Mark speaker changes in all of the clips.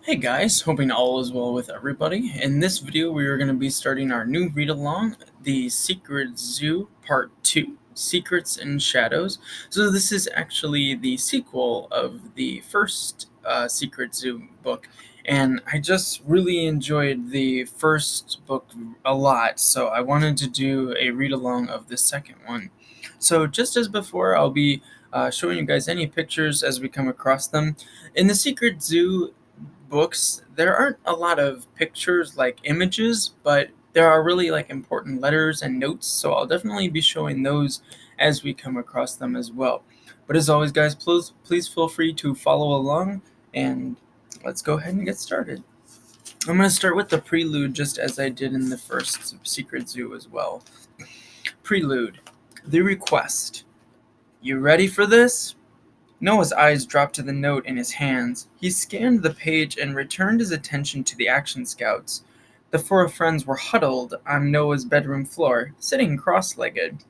Speaker 1: Hey guys, hoping all is well with everybody. In this video, we are going to be starting our new read-along, The Secret Zoo Part 2, Secrets and Shadows. So this is actually the sequel of the first Secret Zoo book, and I just really enjoyed the first book a lot, so I wanted to do a read-along of the second one. So just as before, I'll be showing you guys any pictures as we come across them. In the Secret Zoo books, there aren't a lot of pictures like images, but there are really like important letters and notes, so I'll definitely be showing those as we come across them as well. But as always, guys, please feel free to follow along, and let's go ahead and get started. I'm going to start with the prelude just as I did in the first Secret Zoo as well. Prelude. The request. You ready for this? Noah's eyes dropped to the note in his hands. He scanned the page and returned his attention to the action scouts. The four friends were huddled on Noah's bedroom floor, sitting cross-legged.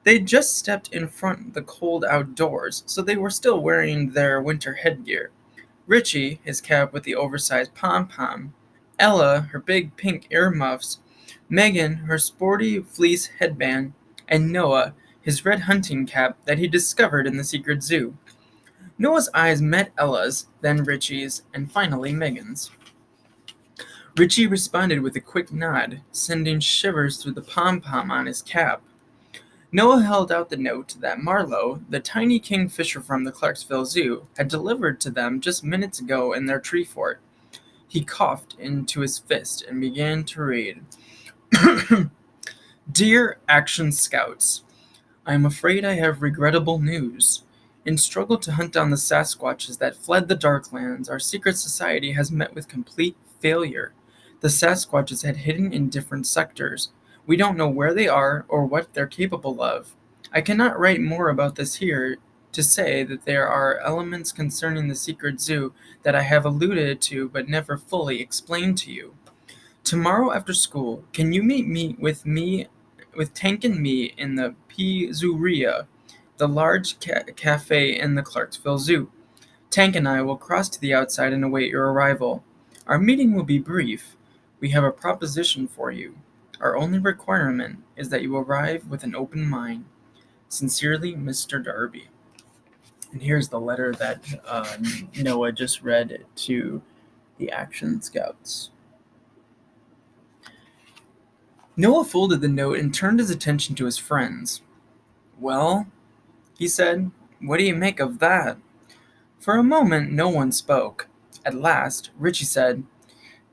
Speaker 1: They'd just stepped in front of the cold outdoors, so they were still wearing their winter headgear. Richie, his cap with the oversized pom-pom. Ella, her big pink earmuffs. Megan, her sporty fleece headband. And Noah, his red hunting cap that he discovered in the secret zoo. Noah's eyes met Ella's, then Richie's, and finally Megan's. Richie responded with a quick nod, sending shivers through the pom-pom on his cap. Noah held out the note that Marlowe, the tiny kingfisher from the Clarksville Zoo, had delivered to them just minutes ago in their tree fort. He coughed into his fist and began to read. Dear Action Scouts, I am afraid I have regrettable news. In struggle to hunt down the Sasquatches that fled the Darklands, our secret society has met with complete failure. The Sasquatches had hidden in different sectors. We don't know where they are or what they're capable of. I cannot write more about this here to say that there are elements concerning the secret zoo that I have alluded to but never fully explained to you. Tomorrow after school, can you meet with Tank and me in the PizZOOria, the large cafe in the Clarksville Zoo? Tank and I will cross to the outside and await your arrival. Our meeting will be brief. We have a proposition for you. Our only requirement is that you arrive with an open mind. Sincerely, Mr. Darby. And here's the letter that Noah just read to the Action Scouts. Noah folded the note and turned his attention to his friends. Well, he said, what do you make of that? For a moment, no one spoke. At last, Richie said,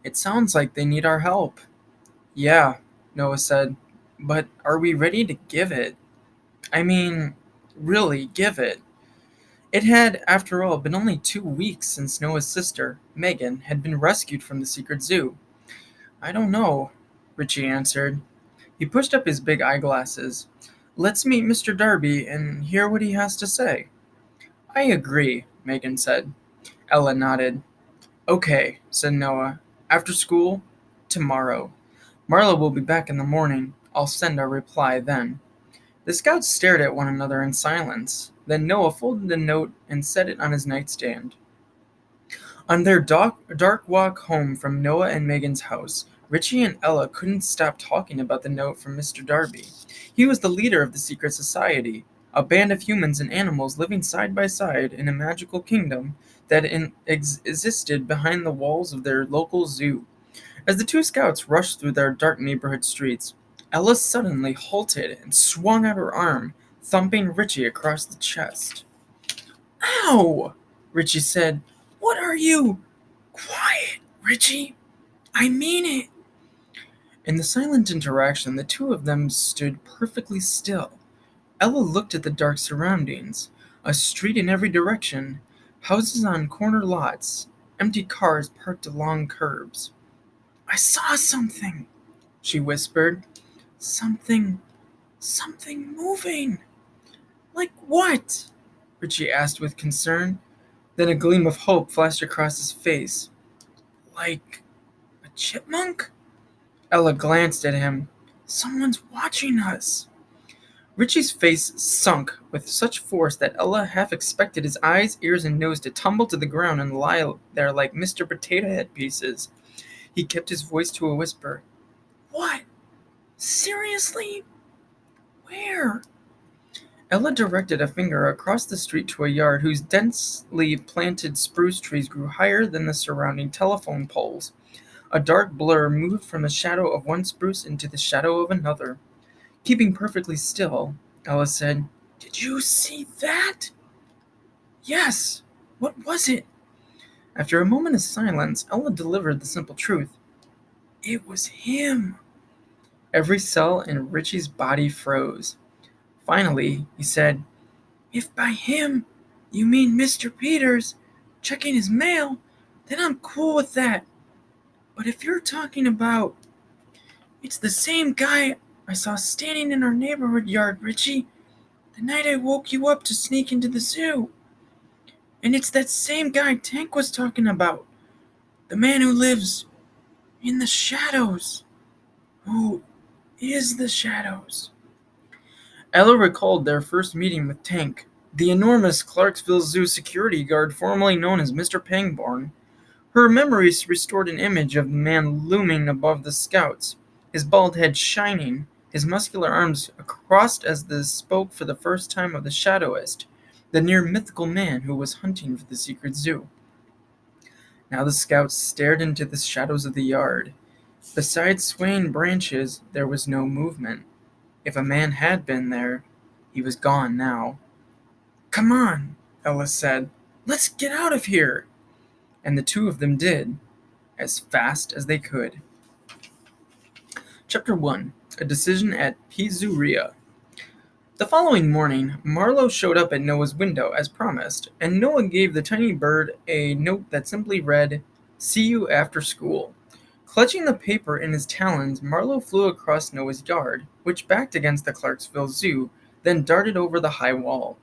Speaker 1: It sounds like they need our help. Yeah, Noah said, but are we ready to give it? I mean, really give it. It had, after all, been only 2 weeks since Noah's sister, Megan, had been rescued from the secret zoo. I don't know, Richie answered. He pushed up his big eyeglasses. Let's meet Mr. Darby and hear what he has to say. I agree, Megan said. Ella nodded. Okay, said Noah. After school? Tomorrow. Marla will be back in the morning. I'll send our reply then. The scouts stared at one another in silence. Then Noah folded the note and set it on his nightstand. On their dark walk home from Noah and Megan's house, Richie and Ella couldn't stop talking about the note from Mr. Darby. He was the leader of the secret society, a band of humans and animals living side by side in a magical kingdom that existed behind the walls of their local zoo. As the two scouts rushed through their dark neighborhood streets, Ella suddenly halted and swung out her arm, thumping Richie across the chest. Ow! Richie said. What are you? Quiet, Richie. I mean it. In the silent interaction, the two of them stood perfectly still. Ella looked at the dark surroundings. A street in every direction, houses on corner lots, empty cars parked along curbs. I saw something, she whispered. Something moving. Like what? Richie asked with concern. Then a gleam of hope flashed across his face. Like a chipmunk? Ella glanced at him. Someone's watching us. Richie's face sunk with such force that Ella half expected his eyes, ears, and nose to tumble to the ground and lie there like Mr. Potato Head pieces. He kept his voice to a whisper. What? Seriously? Where? Ella directed a finger across the street to a yard whose densely planted spruce trees grew higher than the surrounding telephone poles. A dark blur moved from the shadow of one spruce into the shadow of another. Keeping perfectly still, Ella said, Did you see that? Yes. What was it? After a moment of silence, Ella delivered the simple truth. It was him. Every cell in Richie's body froze. Finally, he said, If by him you mean Mr. Peters checking his mail, then I'm cool with that. But if you're talking about... It's the same guy I saw standing in our neighborhood yard, Richie, the night I woke you up to sneak into the zoo. And it's that same guy Tank was talking about, the man who lives in the shadows. Who is the shadows? Ella recalled their first meeting with Tank, the enormous Clarksville Zoo security guard formerly known as Mr. Pangborn. Her memories restored an image of the man looming above the scouts, his bald head shining, his muscular arms crossed as they spoke for the first time of the Shadowist, the near mythical man who was hunting for the secret zoo. Now the scouts stared into the shadows of the yard. Beside swaying branches, there was no movement. If a man had been there, he was gone now. Come on, Ella said. Let's get out of here. And the two of them did, as fast as they could. Chapter 1. A Decision at PizZOOria. The following morning, Marlowe showed up at Noah's window as promised, and Noah gave the tiny bird a note that simply read, See you after school. Clutching the paper in his talons, Marlowe flew across Noah's yard, which backed against the Clarksville Zoo, then darted over the high wall.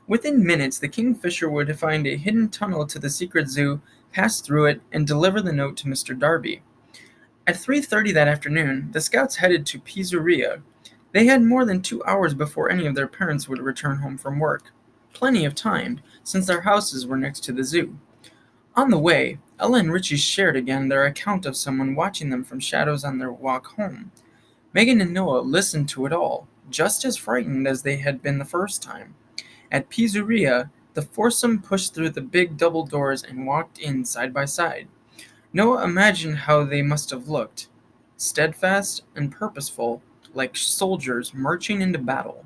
Speaker 1: Within minutes, the kingfisher would find a hidden tunnel to the secret zoo, pass through it, and deliver the note to Mr. Darby. At 3:30 that afternoon, the scouts headed to PizZOOria. They had more than 2 hours before any of their parents would return home from work. Plenty of time, since their houses were next to the zoo. On the way, Ella and Richie shared again their account of someone watching them from shadows on their walk home. Megan and Noah listened to it all, just as frightened as they had been the first time. At PizZOOria, the foursome pushed through the big double doors and walked in side by side. Noah imagined how they must have looked, steadfast and purposeful, like soldiers marching into battle.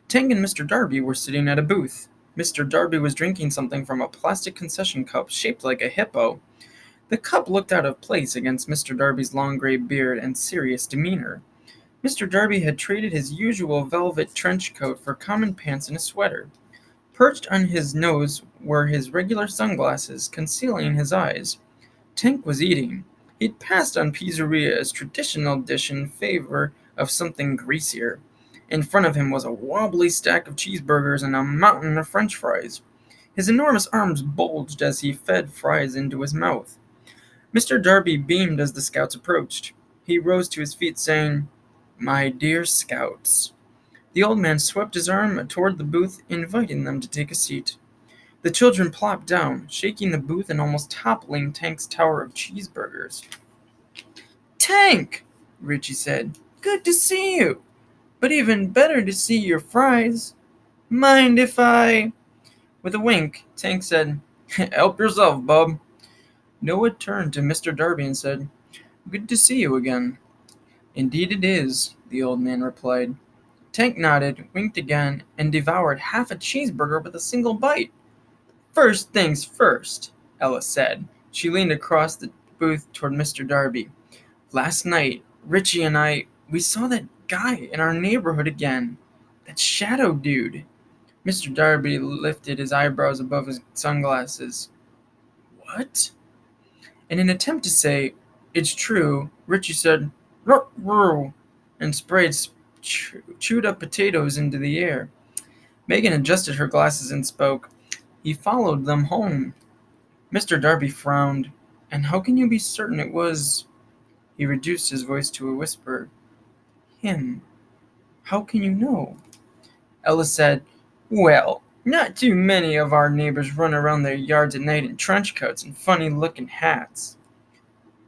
Speaker 1: Tank and Mr. Darby were sitting at a booth. Mr. Darby was drinking something from a plastic concession cup shaped like a hippo. The cup looked out of place against Mr. Darby's long gray beard and serious demeanor. Mr. Darby had traded his usual velvet trench coat for common pants and a sweater. Perched on his nose were his regular sunglasses, concealing his eyes. Tank was eating. He'd passed on PizZOOria's traditional dish in favor of something greasier. In front of him was a wobbly stack of cheeseburgers and a mountain of French fries. His enormous arms bulged as he fed fries into his mouth. Mr. Darby beamed as the scouts approached. He rose to his feet, saying, My dear scouts. The old man swept his arm toward the booth, inviting them to take a seat. The children plopped down, shaking the booth and almost toppling Tank's tower of cheeseburgers. Tank, Richie said, good to see you. But even better to see your fries. Mind if I... With a wink, Tank said, Help yourself, bub. Noah turned to Mr. Darby and said, Good to see you again. Indeed it is, the old man replied. Tank nodded, winked again, and devoured half a cheeseburger with a single bite. First things first, Ella said. She leaned across the booth toward Mr. Darby. Last night, Richie and we saw that guy in our neighborhood again. That shadow dude. Mr. Darby lifted his eyebrows above his sunglasses. What? In an attempt to say, it's true, Richie said, ruh, and sprayed chewed up potatoes into the air. Megan adjusted her glasses and spoke. He followed them home. Mr. Darby frowned. And how can you be certain it was... He reduced his voice to a whisper. Him. How can you know? Ella said, "Well, not too many of our neighbors run around their yards at night in trench coats and funny-looking hats."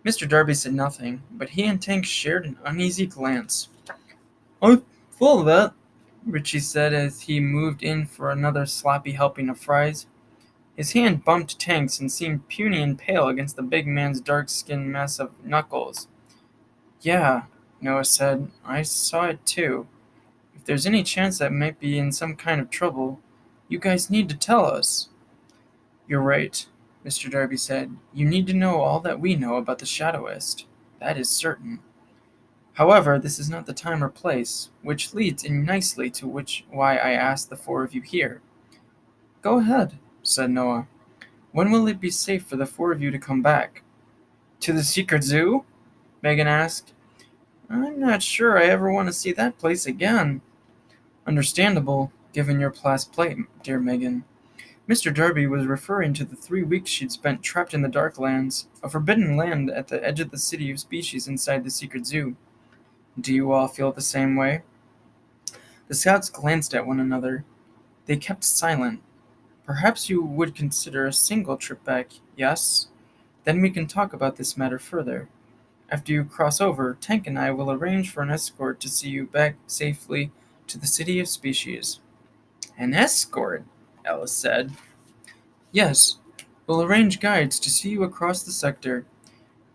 Speaker 1: Mr. Darby said nothing, but he and Tank shared an uneasy glance. "I'm full of that," Richie said as he moved in for another sloppy helping of fries. His hand bumped Tank's and seemed puny and pale against the big man's dark-skinned mess of knuckles. "Yeah," Noah said, "I saw it too. If there's any chance that might be in some kind of trouble, you guys need to tell us." "You're right," Mr. Darby said. "You need to know all that we know about the Shadowist. That is certain. However, this is not the time or place, which leads in nicely to why I asked the four of you here." "Go ahead," said Noah. "When will it be safe for the four of you to come back?" "To the secret zoo?" Megan asked. "I'm not sure I ever want to see that place again." "Understandable, given your past plight, dear Megan." Mr. Darby was referring to the 3 weeks she'd spent trapped in the Darklands, a forbidden land at the edge of the City of Species inside the secret zoo. "Do you all feel the same way?" The scouts glanced at one another. They kept silent. "Perhaps you would consider a single trip back, yes? Then we can talk about this matter further. After you cross over, Tank and I will arrange for an escort to see you back safely to the City of Species." "An escort?" Alice said. "Yes. We'll arrange guides to see you across the sector."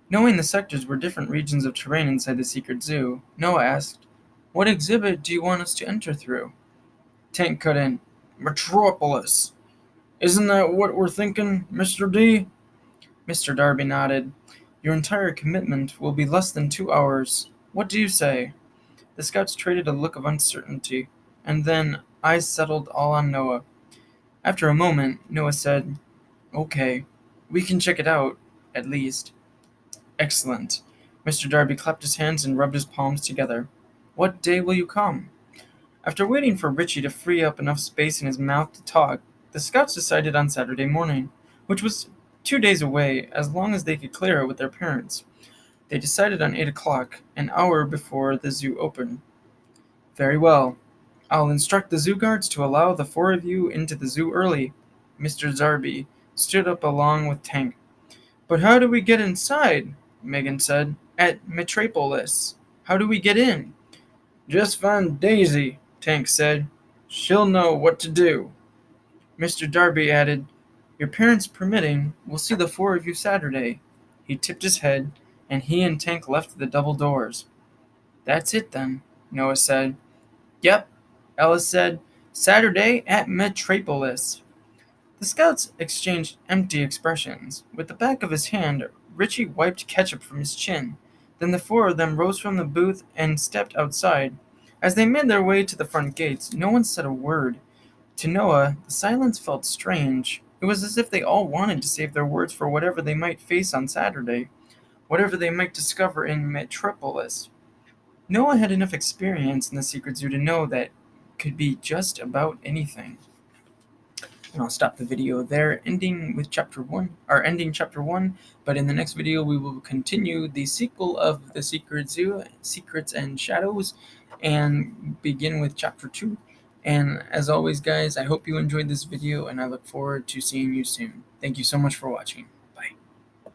Speaker 1: Knowing the sectors were different regions of terrain inside the secret zoo, Noah asked, "What exhibit do you want us to enter through?" Tank cut in, "Metr-APE-olis. Isn't that what we're thinking, Mr. D?" Mr. Darby nodded. "Your entire commitment will be less than 2 hours. What do you say?" The scouts traded a look of uncertainty, and then eyes settled all on Noah. After a moment, Noah said, "Okay, we can check it out, at least." "Excellent." Mr. Darby clapped his hands and rubbed his palms together. "What day will you come?" After waiting for Richie to free up enough space in his mouth to talk, the scouts decided on Saturday morning, which was 2 days away, as long as they could clear it with their parents. They decided on 8 o'clock, an hour before the zoo opened. "Very well. I'll instruct the zoo guards to allow the four of you into the zoo early." Mr. Darby stood up along with Tank. "But how do we get inside?" Megan said. "At Metr-APE-olis. How do we get in?" "Just find Daisy," Tank said. "She'll know what to do." Mr. Darby added, "Your parents permitting, we'll see the four of you Saturday." He tipped his head, and he and Tank left the double doors. "That's it then," Noah said. "Yep," Alice said. "Saturday at Metr-APE-olis." The scouts exchanged empty expressions. With the back of his hand, Richie wiped ketchup from his chin. Then the four of them rose from the booth and stepped outside. As they made their way to the front gates, no one said a word. To Noah, the silence felt strange. It was as if they all wanted to save their words for whatever they might face on Saturday, whatever they might discover in Metr-APE-olis. Noah had enough experience in the secret zoo to know that it could be just about anything. And I'll stop the video there, ending chapter 1, but in the next video we will continue the sequel of the Secret Zoo, Secrets and Shadows, and begin with chapter 2. And as always, guys, I hope you enjoyed this video, and I look forward to seeing you soon. Thank you so much for watching.